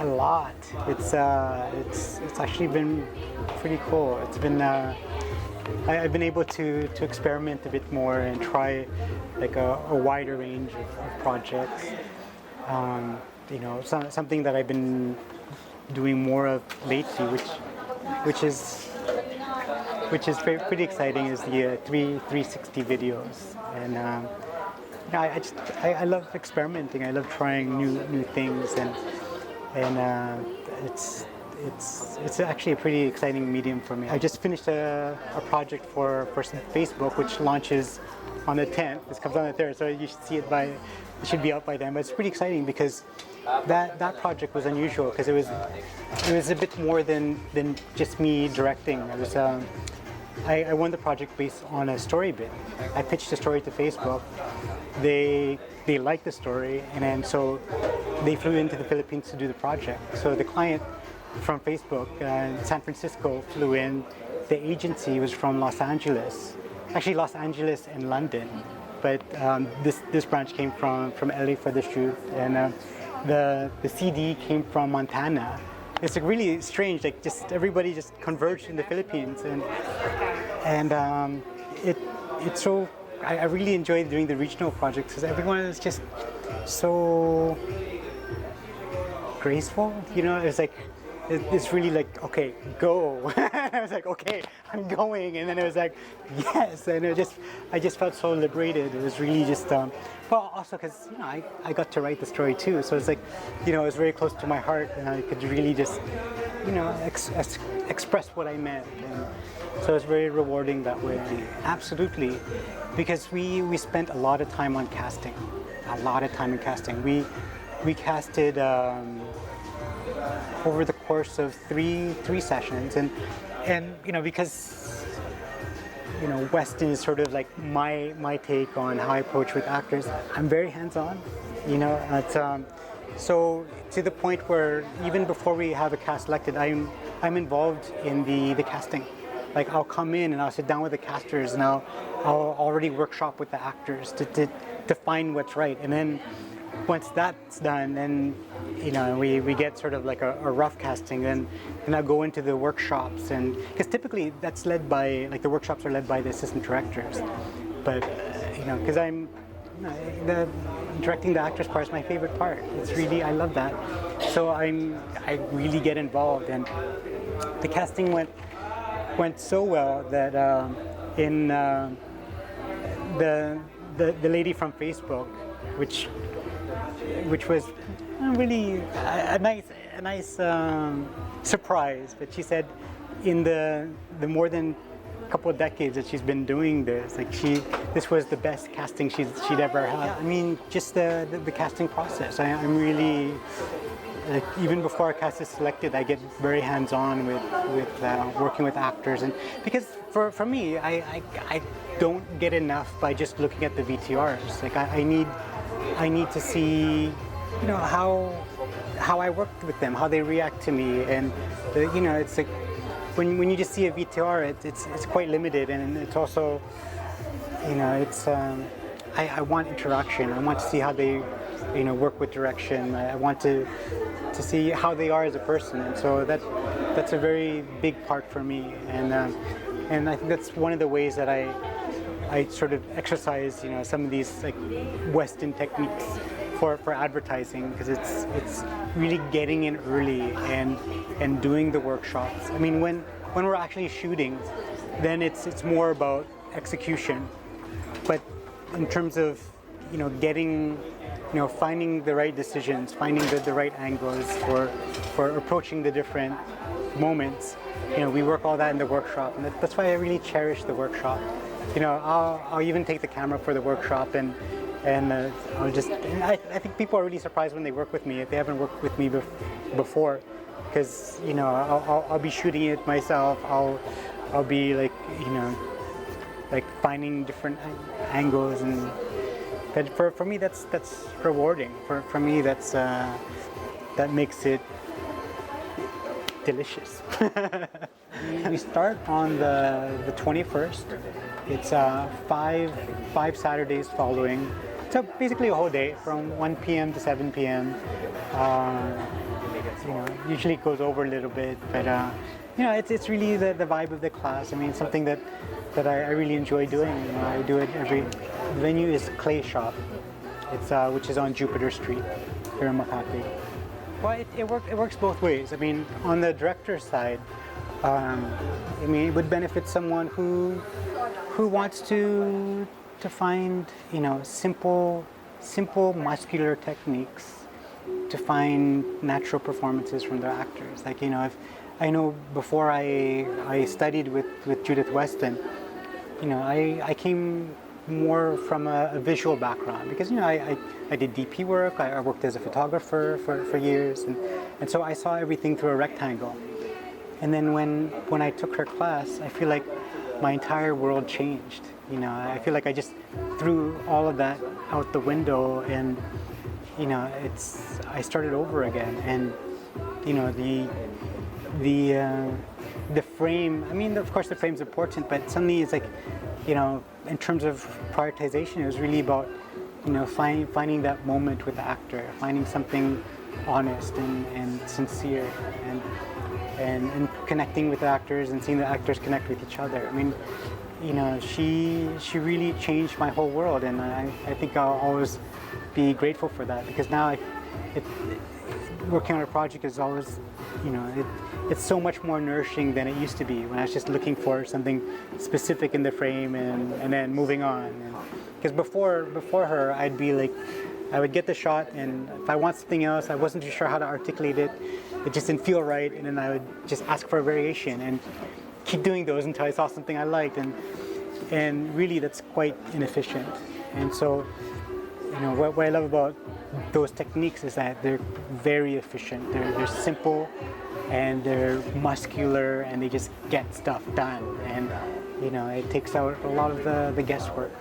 A lot. It's actually been pretty cool. It's been I've been able to experiment a bit more and try like a wider range of projects. Something that I've been doing more of lately, which is pretty exciting, is the 360 videos. And I love experimenting. I love trying new things, and it's actually a pretty exciting medium for me. I just finished a project for Facebook, which launches on the 10th. This comes on the 3rd, so you should see it it should be out by then. But it's pretty exciting because that project was unusual because it was a bit more than just me directing. It was I won the project based on a story bit. I pitched the story to Facebook. They liked the story, and then so they flew into the Philippines to do the project. So the client from Facebook, San Francisco, flew in. The agency was from Los Angeles, actually Los Angeles and London, but this branch came from LA for the shoot, and the CD came from Montana. It's like really strange, like just everybody just converged in the Philippines, and it's so. I really enjoyed doing the regional projects because everyone is just so graceful. It's like it's really like, okay, go. I was like, okay, I'm going, and then it was like, yes, and I just felt so liberated. It was really just well, also because I got to write the story too, so it's like it was very close to my heart, and I could really just express what I meant. And so it's very rewarding that way. Absolutely, because we spent a lot of time on casting. We casted over the course of three sessions, and because Weston is sort of like my take on how I approach with actors. I'm very hands-on. So to the point where even before we have a cast selected, I'm involved in the casting. Like I'll come in and I'll sit down with the casters, and I'll already workshop with the actors to find what's right. And then once that's done, then we get sort of like a rough casting, and I'll go into the workshops, and because typically that's led by, like, the workshops are led by the assistant directors, but because I'm the directing the actors part is my favorite part. It's really, I love that, so I really get involved, and the casting went so well that in the lady from Facebook, which was really a nice surprise. But she said in the more than a couple of decades that she's been doing this, like this was the best casting she'd ever had. I mean, just the casting process. I'm really, like, even before a cast is selected, I get very hands-on with working with actors, and because for me, I don't get enough by just looking at the VTRs. Like I need to see, how I worked with them, how they react to me, and it's like when you just see a VTR, it's quite limited, and it's also, I want interaction. I want to see how they, work with direction. I want to see how they are as a person, and so that's a very big part for me, and I think that's one of the ways that I sort of exercise, some of these like Western techniques for advertising, because it's really getting in early and doing the workshops. I mean, when we're actually shooting, then it's more about execution, but in terms of getting, finding the right decisions, finding the right angles for approaching the different moments, we work all that in the workshop, and that's why I really cherish the workshop. I'll even take the camera for the workshop, and I'll just. I think people are really surprised when they work with me if they haven't worked with me before, because I'll be shooting it myself. I'll be like finding different angles, and but for me that's rewarding. For me that makes it delicious. We start on the 21st. It's 5 Saturdays following. So basically a whole day from 1 p.m. to 7 p.m. usually it goes over a little bit, but it's really the vibe of the class. I mean, it's something that I really enjoy doing. I do it every. The venue is Clay Shop. It's which is on Jupiter Street here in Makati. Well, it works both ways. I mean, on the director's side, I mean, it would benefit someone who wants to find simple muscular techniques to find natural performances from their actors. Like if I know before I studied with Judith Weston, I came more from a visual background because I did DP work. I worked as a photographer for years, and so I saw everything through a rectangle. And then when I took her class, I feel like my entire world changed. I feel like I just threw all of that out the window, and I started over again. And the frame. I mean, of course, the frame's important, but suddenly it's like, in terms of prioritization, it was really about finding that moment with the actor, finding something honest and sincere, and connecting with the actors and seeing the actors connect with each other. I mean, she really changed my whole world, and I think I'll always be grateful for that, because now working on a project is always, it's so much more nourishing than it used to be when I was just looking for something specific in the frame and then moving on. Because before her, I'd be like, I would get the shot, and if I want something else, I wasn't too sure how to articulate it. It just didn't feel right, and then I would just ask for a variation and keep doing those until I saw something I liked, and really that's quite inefficient. And so, what I love about those techniques is that they're very efficient. They're simple, and they're muscular, and they just get stuff done. And it takes out a lot of the guesswork.